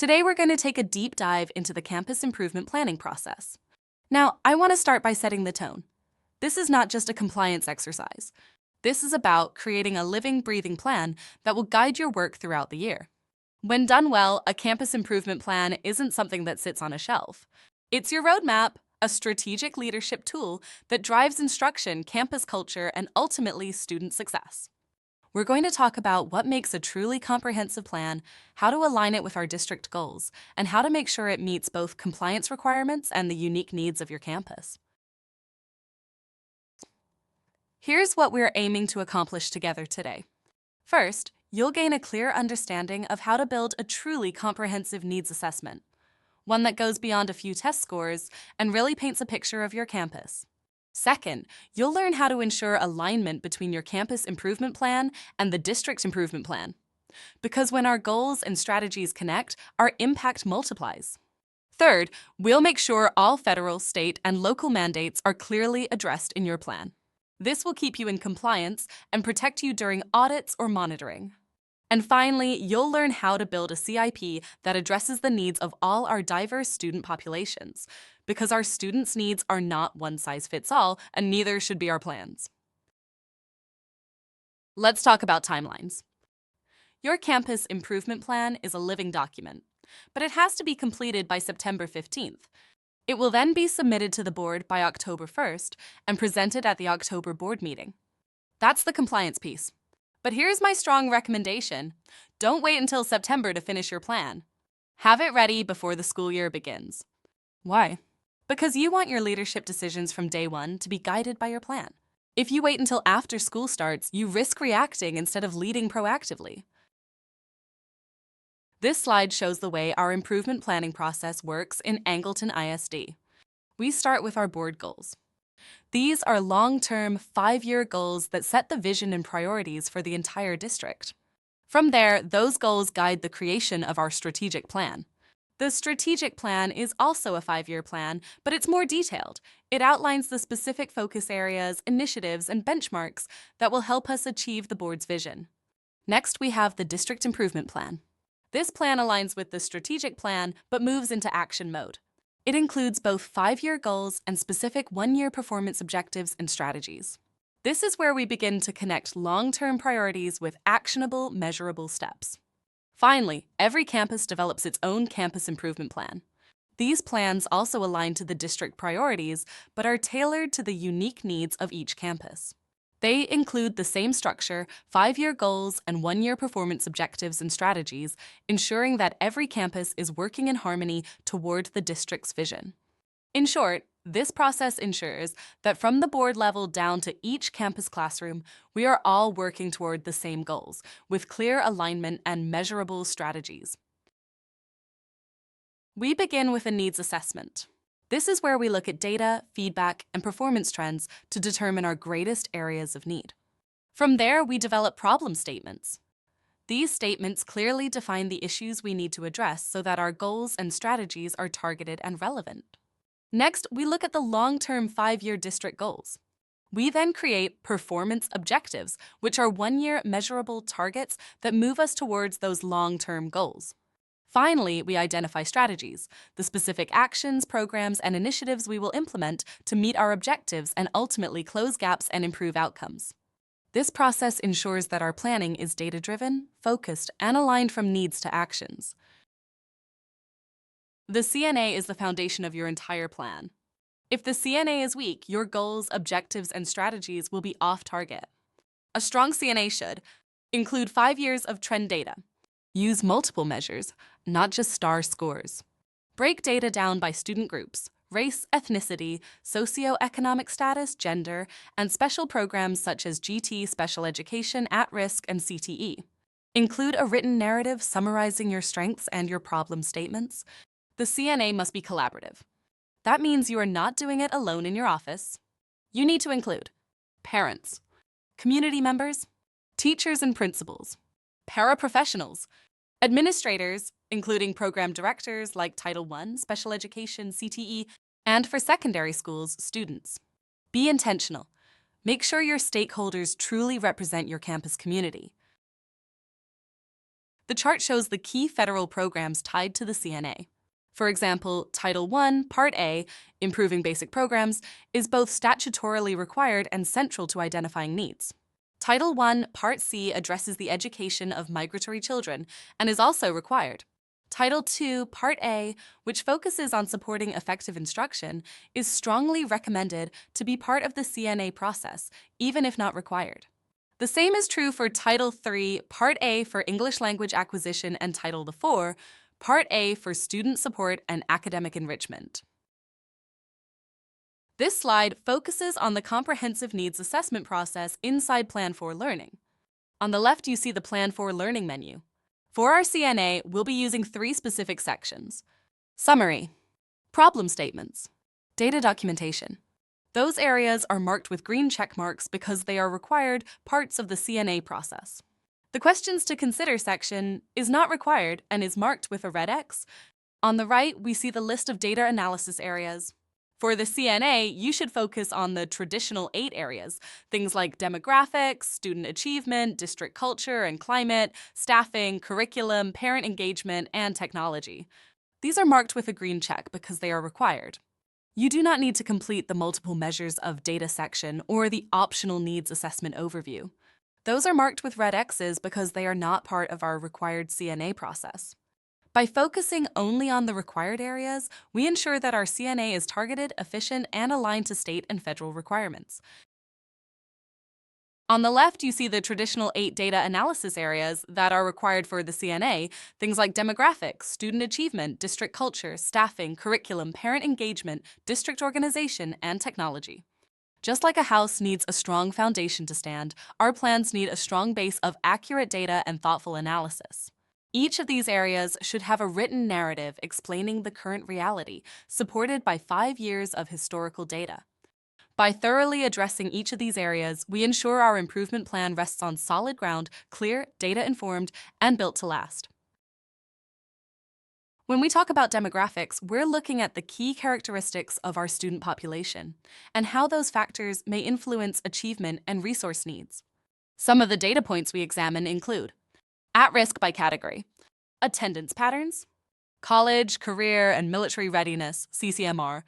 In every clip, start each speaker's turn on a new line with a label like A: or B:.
A: Today we're going to take a deep dive into the campus improvement planning process. Now, I want to start by setting the tone. This is not just a compliance exercise. This is about creating a living, breathing plan that will guide your work throughout the year. When done well, a campus improvement plan isn't something that sits on a shelf. It's your roadmap, a strategic leadership tool that drives instruction, campus culture, and ultimately student success. We're going to talk about what makes a truly comprehensive plan, how to align it with our district goals, and how to make sure it meets both compliance requirements and the unique needs of your campus. Here's what we're aiming to accomplish together today. First, you'll gain a clear understanding of how to build a truly comprehensive needs assessment, one that goes beyond a few test scores and really paints a picture of your campus. Second, you'll learn how to ensure alignment between your campus improvement plan and the district improvement plan. Because when our goals and strategies connect, our impact multiplies. Third, we'll make sure all federal, state, and local mandates are clearly addressed in your plan. This will keep you in compliance and protect you during audits or monitoring. And finally, you'll learn how to build a CIP that addresses the needs of all our diverse student populations, because our students' needs are not one size fits all, and neither should be our plans. Let's talk about timelines. Your campus improvement plan is a living document, but it has to be completed by September 15th. It will then be submitted to the board by October 1st and presented at the October board meeting. That's the compliance piece. But here's my strong recommendation. Don't wait until September to finish your plan. Have it ready before the school year begins. Why? Because you want your leadership decisions from day one to be guided by your plan. If you wait until after school starts, you risk reacting instead of leading proactively. This slide shows the way our improvement planning process works in Angleton ISD. We start with our board goals. These are long-term, 5-year goals that set the vision and priorities for the entire district. From there, those goals guide the creation of our strategic plan. The strategic plan is also a 5-year plan, but it's more detailed. It outlines the specific focus areas, initiatives, and benchmarks that will help us achieve the board's vision. Next, we have the district improvement plan. This plan aligns with the strategic plan, but moves into action mode. It includes both 5-year goals and specific 1-year performance objectives and strategies. This is where we begin to connect long-term priorities with actionable, measurable steps. Finally, every campus develops its own campus improvement plan. These plans also align to the district priorities, but are tailored to the unique needs of each campus. They include the same structure, 5-year goals, and 1-year performance objectives and strategies, ensuring that every campus is working in harmony toward the district's vision. In short, this process ensures that from the board level down to each campus classroom, we are all working toward the same goals, with clear alignment and measurable strategies. We begin with a needs assessment. This is where we look at data, feedback, and performance trends to determine our greatest areas of need. From there, we develop problem statements. These statements clearly define the issues we need to address so that our goals and strategies are targeted and relevant. Next, we look at the long-term 5-year district goals. We then create performance objectives, which are 1-year measurable targets that move us towards those long-term goals. Finally, we identify strategies, the specific actions, programs, and initiatives we will implement to meet our objectives and ultimately close gaps and improve outcomes. This process ensures that our planning is data-driven, focused, and aligned from needs to actions. The CNA is the foundation of your entire plan. If the CNA is weak, your goals, objectives, and strategies will be off target. A strong CNA should include 5 years of trend data. Use multiple measures, not just star scores. Break data down by student groups, race, ethnicity, socioeconomic status, gender, and special programs such as GT, special education, at-risk, and CTE. Include a written narrative summarizing your strengths and your problem statements. The CNA must be collaborative. That means you are not doing it alone in your office. You need to include parents, community members, teachers and principals, paraprofessionals, administrators, including program directors like Title I, Special Education, CTE, and for secondary schools, students. Be intentional. Make sure your stakeholders truly represent your campus community. The chart shows the key federal programs tied to the CNA. For example, Title I, Part A, Improving Basic Programs, is both statutorily required and central to identifying needs. Title I, Part C addresses the education of migratory children and is also required. Title II, Part A, which focuses on supporting effective instruction, is strongly recommended to be part of the CNA process, even if not required. The same is true for Title III, Part A for English Language Acquisition and Title IV, Part A for Student Support and Academic Enrichment. This slide focuses on the comprehensive needs assessment process inside Plan for Learning. On the left, you see the Plan for Learning menu. For our CNA, we'll be using 3 specific sections: Summary, Problem Statements, Data Documentation. Those areas are marked with green check marks because they are required parts of the CNA process. The Questions to Consider section is not required and is marked with a red X. On the right, we see the list of data analysis areas. For the CNA, you should focus on the traditional 8 areas, things like demographics, student achievement, district culture and climate, staffing, curriculum, parent engagement, and technology. These are marked with a green check because they are required. You do not need to complete the multiple measures of data section or the optional needs assessment overview. Those are marked with red X's because they are not part of our required CNA process. By focusing only on the required areas, we ensure that our CNA is targeted, efficient, and aligned to state and federal requirements. On the left, you see the traditional 8 data analysis areas that are required for the CNA, things like demographics, student achievement, district culture, staffing, curriculum, parent engagement, district organization, and technology. Just like a house needs a strong foundation to stand, our plans need a strong base of accurate data and thoughtful analysis. Each of these areas should have a written narrative explaining the current reality, supported by 5 years of historical data. By thoroughly addressing each of these areas, we ensure our improvement plan rests on solid ground, clear, data-informed, and built to last. When we talk about demographics, we're looking at the key characteristics of our student population and how those factors may influence achievement and resource needs. Some of the data points we examine include at risk by category, attendance patterns, college, career, and military readiness, CCMR,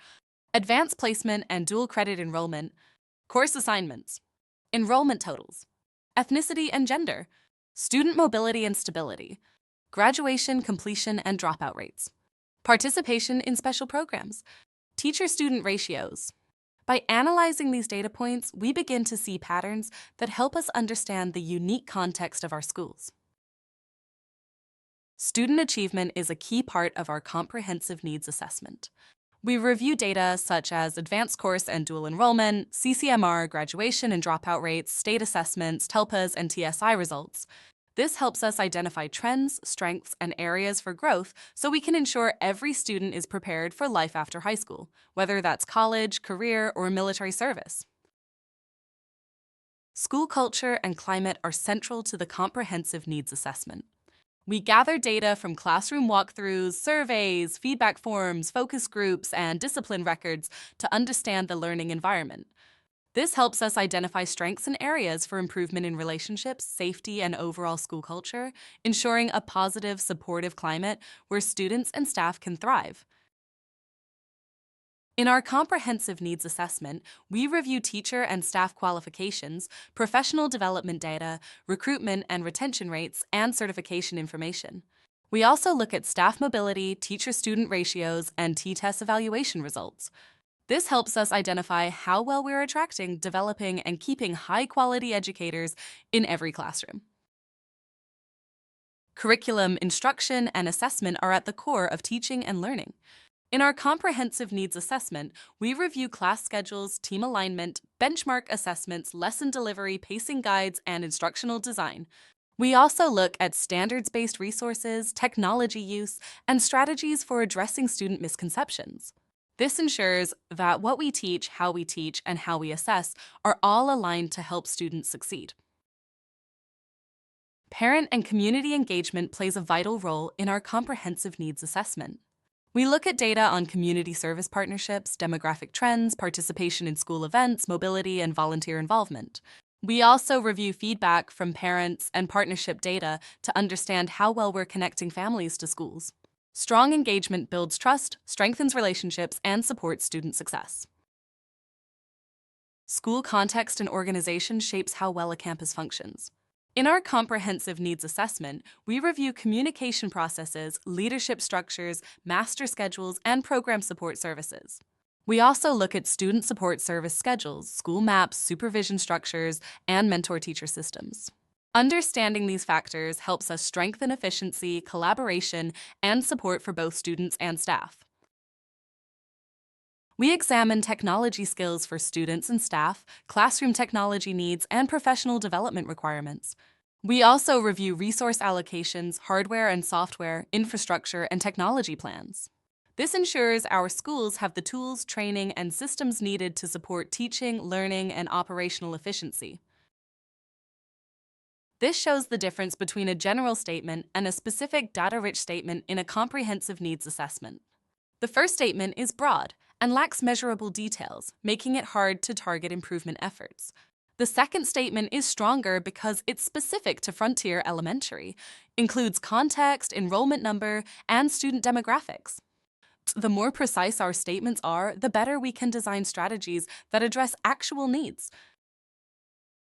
A: advanced placement and dual credit enrollment, course assignments, enrollment totals, ethnicity and gender, student mobility and stability, graduation, completion, and dropout rates, participation in special programs, teacher-student ratios. By analyzing these data points, we begin to see patterns that help us understand the unique context of our schools. Student achievement is a key part of our comprehensive needs assessment. We review data such as advanced course and dual enrollment, CCMR, graduation and dropout rates, state assessments, TELPAs, and TSI results. This helps us identify trends, strengths, and areas for growth so we can ensure every student is prepared for life after high school, whether that's college, career, or military service. School culture and climate are central to the comprehensive needs assessment. We gather data from classroom walkthroughs, surveys, feedback forms, focus groups, and discipline records to understand the learning environment. This helps us identify strengths and areas for improvement in relationships, safety, and overall school culture, ensuring a positive, supportive climate where students and staff can thrive. In our comprehensive needs assessment, we review teacher and staff qualifications, professional development data, recruitment and retention rates, and certification information. We also look at staff mobility, teacher-student ratios, and T-test evaluation results. This helps us identify how well we're attracting, developing, and keeping high-quality educators in every classroom. Curriculum, instruction, and assessment are at the core of teaching and learning. In our comprehensive needs assessment, we review class schedules, team alignment, benchmark assessments, lesson delivery, pacing guides, and instructional design. We also look at standards-based resources, technology use, and strategies for addressing student misconceptions. This ensures that what we teach, how we teach, and how we assess are all aligned to help students succeed. Parent and community engagement plays a vital role in our comprehensive needs assessment. We look at data on community service partnerships, demographic trends, participation in school events, mobility, and volunteer involvement. We also review feedback from parents and partnership data to understand how well we're connecting families to schools. Strong engagement builds trust, strengthens relationships, and supports student success. School context and organization shapes how well a campus functions. In our comprehensive needs assessment, we review communication processes, leadership structures, master schedules, and program support services. We also look at student support service schedules, school maps, supervision structures, and mentor-teacher systems. Understanding these factors helps us strengthen efficiency, collaboration, and support for both students and staff. We examine technology skills for students and staff, classroom technology needs, and professional development requirements. We also review resource allocations, hardware and software, infrastructure, and technology plans. This ensures our schools have the tools, training, and systems needed to support teaching, learning, and operational efficiency. This shows the difference between a general statement and a specific data-rich statement in a comprehensive needs assessment. The first statement is broad and lacks measurable details, making it hard to target improvement efforts. The second statement is stronger because it's specific to Frontier Elementary, includes context, enrollment number, and student demographics. The more precise our statements are, the better we can design strategies that address actual needs.